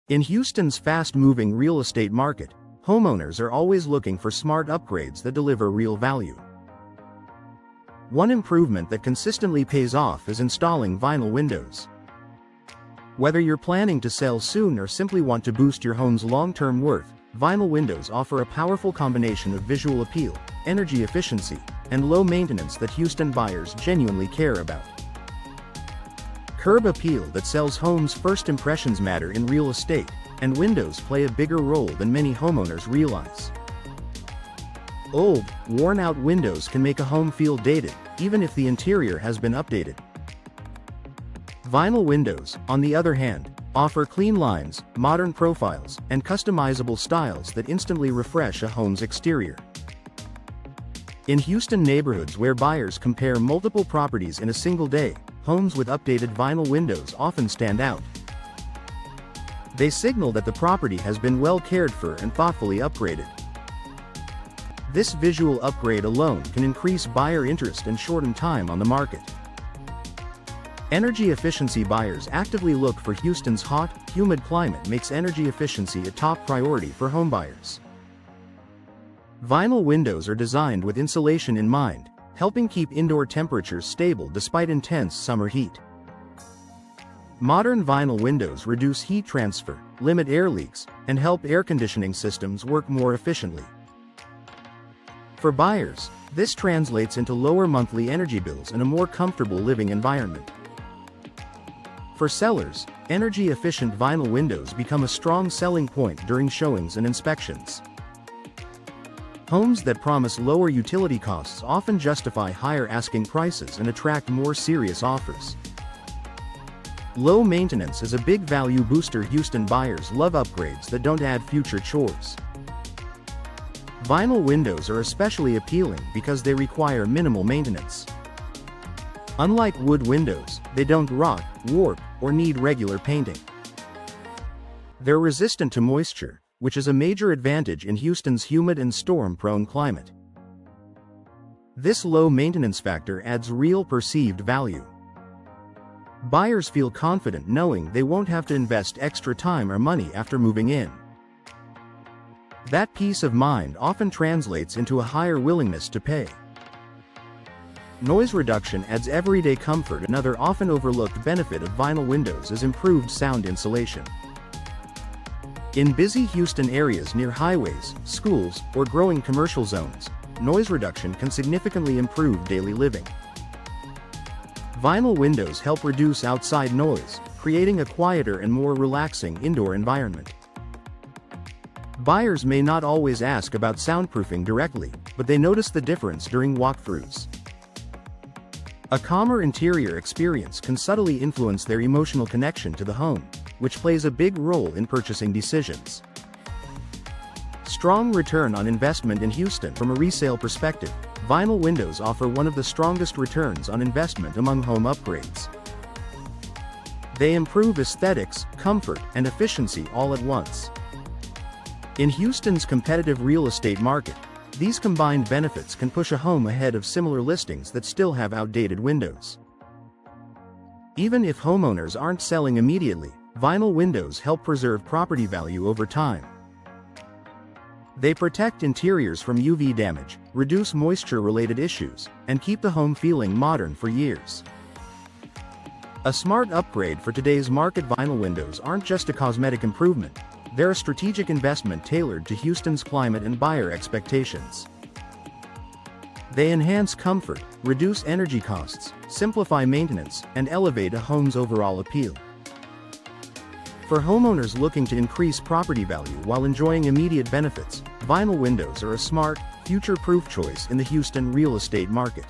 In Houston's fast-moving real estate market, homeowners are always looking for smart upgrades that deliver real value. One improvement that consistently pays off is installing vinyl windows. Whether you're planning to sell soon or simply want to boost your home's long-term worth, vinyl windows offer a powerful combination of visual appeal, energy efficiency, and low maintenance that Houston buyers genuinely care about. Curb appeal that sells homes. First impressions matter in real estate, and windows play a bigger role than many homeowners realize. Old, worn-out windows can make a home feel dated, even if the interior has been updated. Vinyl windows, on the other hand, offer clean lines, modern profiles, and customizable styles that instantly refresh a home's exterior. In Houston neighborhoods where buyers compare multiple properties in a single day, homes with updated vinyl windows often stand out. They signal that the property has been well cared for and thoughtfully upgraded. This visual upgrade alone can increase buyer interest and shorten time on the market. Energy efficiency buyers actively look for Houston's hot, humid climate makes energy efficiency a top priority for homebuyers. Vinyl windows are designed with insulation in mind, helping keep indoor temperatures stable despite intense summer heat. Modern vinyl windows reduce heat transfer, limit air leaks, and help air conditioning systems work more efficiently. For buyers, this translates into lower monthly energy bills and a more comfortable living environment. For sellers, energy-efficient vinyl windows become a strong selling point during showings and inspections. Homes that promise lower utility costs often justify higher asking prices and attract more serious offers. Low maintenance is a big value booster. Houston buyers love upgrades that don't add future chores. Vinyl windows are especially appealing because they require minimal maintenance. Unlike wood windows, they don't rot, warp, or need regular painting. They're resistant to moisture, which is a major advantage in Houston's humid and storm-prone climate. This low maintenance factor adds real perceived value. Buyers feel confident knowing they won't have to invest extra time or money after moving in. That peace of mind often translates into a higher willingness to pay. Noise reduction adds everyday comfort. Another often overlooked benefit of vinyl windows is improved sound insulation. In busy Houston areas near highways, schools, or growing commercial zones, noise reduction can significantly improve daily living. Vinyl windows help reduce outside noise, creating a quieter and more relaxing indoor environment. Buyers may not always ask about soundproofing directly, but they notice the difference during walkthroughs. A calmer interior experience can subtly influence their emotional connection to the home, which plays a big role in purchasing decisions. Strong return on investment in Houston. From a resale perspective, vinyl windows offer one of the strongest returns on investment among home upgrades. They improve aesthetics, comfort, and efficiency all at once. In Houston's competitive real estate market, these combined benefits can push a home ahead of similar listings that still have outdated windows. Even if homeowners aren't selling immediately, vinyl windows help preserve property value over time. They protect interiors from UV damage, reduce moisture-related issues, and keep the home feeling modern for years. A smart upgrade for today's market. Vinyl windows aren't just a cosmetic improvement. They're a strategic investment tailored to Houston's climate and buyer expectations. They enhance comfort, reduce energy costs, simplify maintenance, and elevate a home's overall appeal. For homeowners looking to increase property value while enjoying immediate benefits, vinyl windows are a smart, future-proof choice in the Houston real estate market.